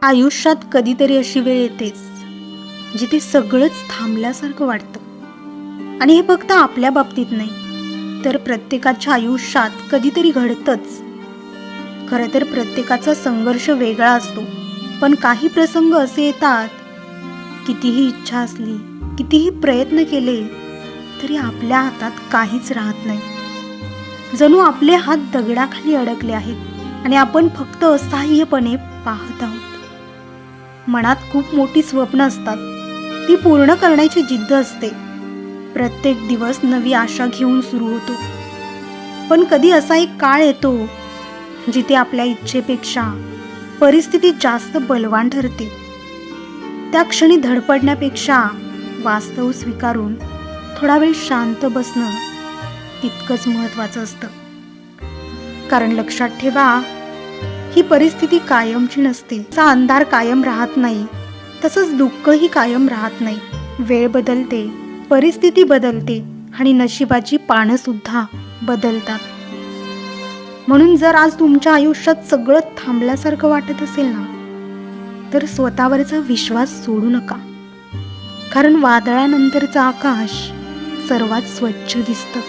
आयुष्यात कधीतरी अशी वेळ येतेच जिथे सगळंच थांबल्यासारखं वाटतं. आणि हे फक्त आपल्या बाबतीत नाही तर प्रत्येकाच्या आयुष्यात कधीतरी घडतंच. खरं तर प्रत्येकाचा संघर्ष वेगळा असतो, पण काही प्रसंग असे येतात, कितीही इच्छा असली, कितीही प्रयत्न केले तरी आपल्या हातात काहीच राहत नाही. जणू आपले हात दगडाखाली अडकले आहेत आणि आपण फक्त असहाय्यपणे पाहत आहोत. मनात खूप मोठी स्वप्न असतात, ती पूर्ण करण्याची जिद्द असते. प्रत्येक दिवस नवी आशा घेऊन सुरू होतो. पण कधी असा एक काळ येतो जिथे आपल्या इच्छेपेक्षा परिस्थिती जास्त बलवान ठरते. त्या क्षणी धडपडण्यापेक्षा वास्तव स्वीकारून थोडा वेळ शांत बसणं तितकंच महत्त्वाचं असतं. कारण लक्षात ठेवा, ही परिस्थिती कायमची नसते. चा अंधार कायम राहत नाही, तसंच दुःखही कायम राहत नाही. वेळ बदलते, परिस्थिती बदलते आणि नशिबाची पानं सुद्धा बदलतात. म्हणून जर आज तुमच्या आयुष्यात सगळं थांबल्यासारखं वाटत असेल ना, तर स्वतःवरचा विश्वास सोडू नका. कारण वादळानंतरचं आकाश सर्वात स्वच्छ दिसतं.